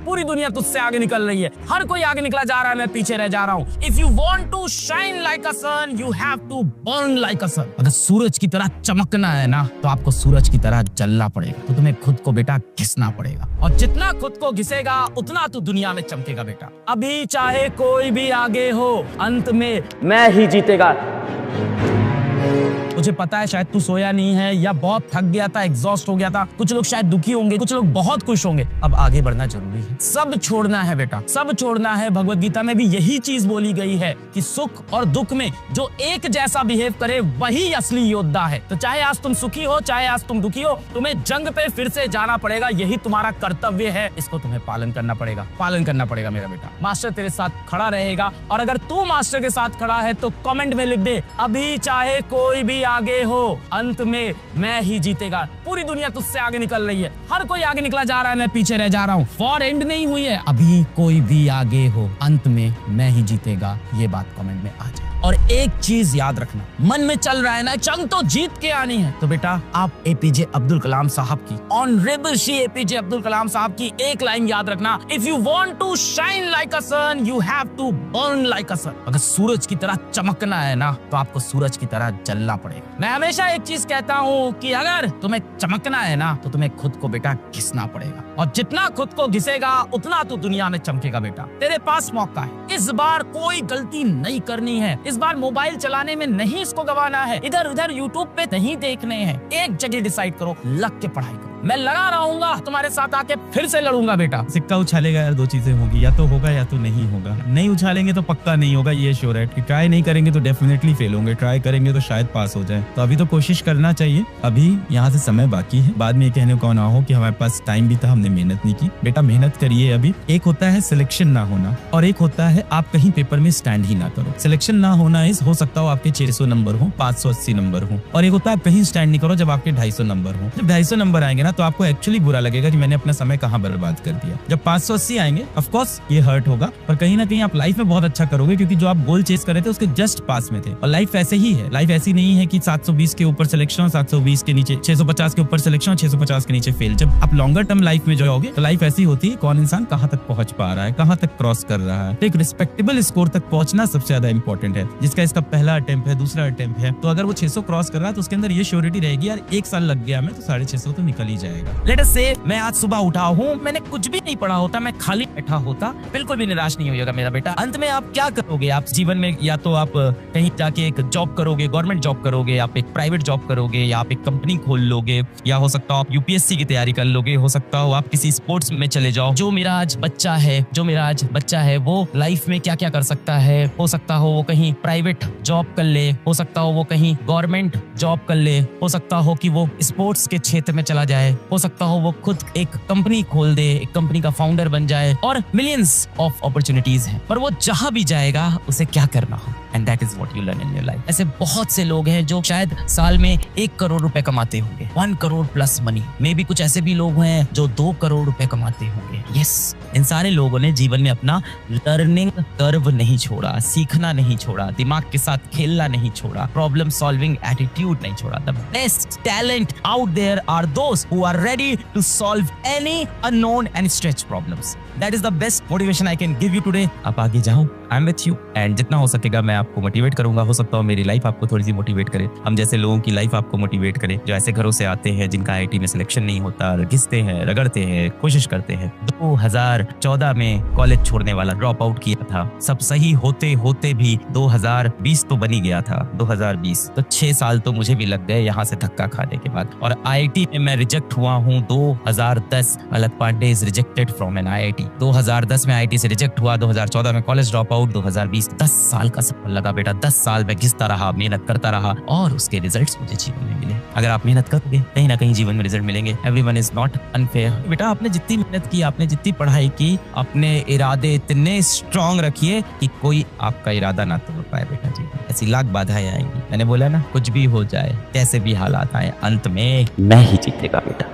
पूरी दुनिया तुझसे आगे निकल रही है, हर कोई आगे निकला जा रहा है, मैं पीछे रह जा रहा हूँ। If you want to shine like a sun, you have to burn like a sun. अगर सूरज की तरह चमकना है ना, तो आपको सूरज की तरह जलना पड़ेगा। तो तुम्हें खुद को बेटा घिसना पड़ेगा, और जितना खुद को घिसेगा उतना तू दुनिया में चमकेगा बेटा। अभी चाहे कोई भी आगे हो, अंत में मैं ही जीतेगा। मुझे पता है शायद तू सोया नहीं है, या बहुत थक गया था, एग्जॉस्ट हो गया था। कुछ लोग शायद दुखी होंगे, कुछ लोग बहुत खुश होंगे। अब आगे बढ़ना जरूरी है, सब छोड़ना है बेटा, सब छोड़ना है। भगवत गीता में भी यही चीज बोली गई है कि सुख और दुख में जो एक जैसा बिहेव करे वही असली योद्धा है। तो चाहे आज तुम सुखी हो, चाहे आज तुम दुखी हो, तुम्हें जंग पे फिर से जाना पड़ेगा। यही तुम्हारा कर्तव्य है, इसको तुम्हें पालन करना पड़ेगा, पालन करना पड़ेगा मेरा बेटा। मास्टर तेरे साथ खड़ा रहेगा, और अगर तू मास्टर के साथ खड़ा है तो कमेंट में लिख दे, अभी चाहे कोई भी आगे हो, अंत में मैं ही जीतेगा। पूरी दुनिया तुझसे आगे निकल रही है, हर कोई आगे निकला जा रहा है, मैं पीछे रह जा रहा हूँ। वॉर एंड नहीं हुई है, अभी कोई भी आगे हो, अंत में मैं ही जीतेगा। ये बात कमेंट में आ जाए। और एक चीज याद रखना, मन में चल रहा है ना जंग तो जीत के आनी है, तो बेटा आप एपीजे अब्दुल कलाम साहब की, ऑनरेबल श्री एपीजे अब्दुल कलाम साहब की एक लाइन याद रखना, if you want to shine like a sun, you have to burn like a sun. अगर सूरज की तरह चमकना है ना, तो आपको सूरज की तरह जलना पड़ेगा। मैं हमेशा एक चीज कहता हूँ कि अगर तुम्हें चमकना है ना, तो तुम्हें खुद को बेटा घिसना पड़ेगा, और जितना खुद को घिसेगा उतना तो दुनिया में चमकेगा बेटा। तेरे पास मौका है, इस बार कोई गलती नहीं करनी है। इस बार मोबाइल चलाने में नहीं इसको गवाना है, इधर उधर यूट्यूब पे नहीं देखने हैं। एक जगह डिसाइड करो, लग के पढ़ाई करो। मैं लगा रहूंगा, तुम्हारे साथ आके फिर से लड़ूंगा बेटा। सिक्का उछालेगा यार, दो चीजें होगी, या तो होगा या तो नहीं होगा। नहीं उछालेंगे तो पक्का नहीं होगा, ये श्योर है। कि ट्राई नहीं करेंगे तो डेफिनेटली फेल होंगे, ट्राई करेंगे तो शायद पास हो जाए। तो अभी तो कोशिश करना चाहिए, अभी यहाँ से समय बाकी है। बाद में ये कहने को ना हो कि हमारे पास टाइम भी था, हमने मेहनत नहीं की। बेटा मेहनत करिए। अभी एक होता है सिलेक्शन ना होना, और एक होता है आप कहीं पेपर में स्टैंड ही ना करो। सिलेक्शन ना होना हो सकता हो आपके 600 नंबर हो, 580 नंबर हो, और एक होता है आप कहीं स्टैंड नहीं करो जब आपके 250 नंबर हो। जब 250 नंबर आएंगे ना, तो आपको एक्चुअली बुरा लगेगा कि मैंने अपना समय कहाँ बर्बाद कर दिया। जब 580 आएंगे, ऑफ कोर्स ये हर्ट होगा, पर कहीं ना कहीं आप लाइफ में बहुत अच्छा करोगे, क्योंकि जो आप गोल चेस कर रहे थे उसके जस्ट पास में थे। और लाइफ ऐसे ही है, लाइफ ऐसी नहीं है कि 720 के ऊपर सिलेक्शन और 720 के नीचे 650 के ऊपर सिलेक्शन और 650 के नीचे फेल। जब आप लॉन्गर टर्म लाइफ में जाओगे तो लाइफ ऐसी होती है, कौन इंसान कहाँ तक पहुंच पा रहा है, कहाँ तक क्रॉस कर रहा है। तो एक रिस्पेक्टेबल स्कोर तक पहुंचना सबसे ज्यादा इंपॉर्टेंट है। जिसका इसका पहला अटेम्प्ट है, दूसरा अटेम्प्ट है, तो अगर वो 600 क्रॉस कर रहा है तो उसके अंदर ये श्योरिटी रहेगी यार 1 साल लग गया हमें, तो 650 तो निकल ही जाएगा। लेट अस से मैं आज सुबह उठा हूँ, मैंने कुछ भी नहीं पढ़ा होता, मैं खाली बैठा होता, बिल्कुल भी निराश नहीं होगा मेरा बेटा। अंत में आप क्या करोगे? आप जीवन में या तो आप कहीं जाके एक जॉब करोगे, गवर्नमेंट जॉब करोगे, आप एक प्राइवेट जॉब करोगे, या आप एक कंपनी खोल लोगे, या हो सकता हो आप यूपीएससी की तैयारी कर लोगे, हो सकता हो आप किसी स्पोर्ट्स में चले जाओ। जो मेरा आज बच्चा है वो लाइफ में क्या क्या कर सकता है, हो सकता हो वो कहीं प्राइवेट जॉब कर ले, हो सकता हो वो कहीं गवर्नमेंट जॉब कर ले, हो सकता हो कि वो स्पोर्ट्स के क्षेत्र में चला जाए, हो सकता हो वो खुद एक कंपनी खोल दे, एक कंपनी का फाउंडर बन जाए, और मिलियंस ऑफ अपॉर्चुनिटीज हैं। पर वो जहां भी जाएगा उसे क्या करना हो, and that is what you learn in your life. ऐसे बहुत से लोग हैं जो शायद साल में 1 करोड़ रुपए कमाते होंगे, 1 करोड़ प्लस मनी। मे भी कुछ ऐसे भी लोग हैं जो 2 करोड़ रुपए कमाते होंगे। यस, इन सारे लोगों ने जीवन में अपना लर्निंग कर्व नहीं छोड़ा, सीखना नहीं छोड़ा, दिमाग के साथ खेलना नहीं छोड़ा, प्रॉब्लम सॉल्विंग एटीट्यूड नहीं छोड़ा। The best talent out there are those who are ready to solve any unknown and stretch problems. That is the best motivation I can give you today. आप आगे जाओ, I am with you, and जितना हो सकेगा मैं आपको motivate करूंगा। हो सकता हो मेरी लाइफ आपको थोड़ी सी मोटिवेट करे, हम जैसे लोगों की लाइफ आपको मोटिवेट करे, जो ऐसे घरों से आते हैं जिनका आईआईटी में सिलेक्शन नहीं होता, घिसते हैं, रगड़ते हैं, कोशिश करते हैं। 2014 में कॉलेज छोड़ने वाला, ड्रॉप आउट किया था, सब सही होते होते भी 2020 तो बनी गया था, 2020 तो 6 साल तो मुझे भी लग गए यहाँ से धक्का खाने के बाद। और आईआईटी में मैं रिजेक्ट हुआ हूँ 2010। Alakh Pandey is rejected from an IIT. 2010 में आईआईटी से रिजेक्ट हुआ, 2014 में कॉलेज ड्रॉप आउट, 2020 10 साल का सफर लगा बेटा। 10 साल में घिसता रहा, मेहनत करता रहा, और उसके रिजल्ट्स मुझे जीवन में मिले। अगर आप मेहनत करोगे कहीं ना कहीं जीवन में रिजल्ट मिलेंगे। Everyone is not unfair. बेटा आपने जितनी मेहनत की, आपने जितनी पढ़ाई की, अपने इरादे इतने स्ट्रांग रखिए कि कोई आपका इरादा ना तोड़ पाए बेटा जी। ऐसी लाख बाधाएं आएंगी, मैंने बोला ना, कुछ भी हो जाए, कैसे भी हालात आए, अंत में मैं ही जीतेगा बेटा।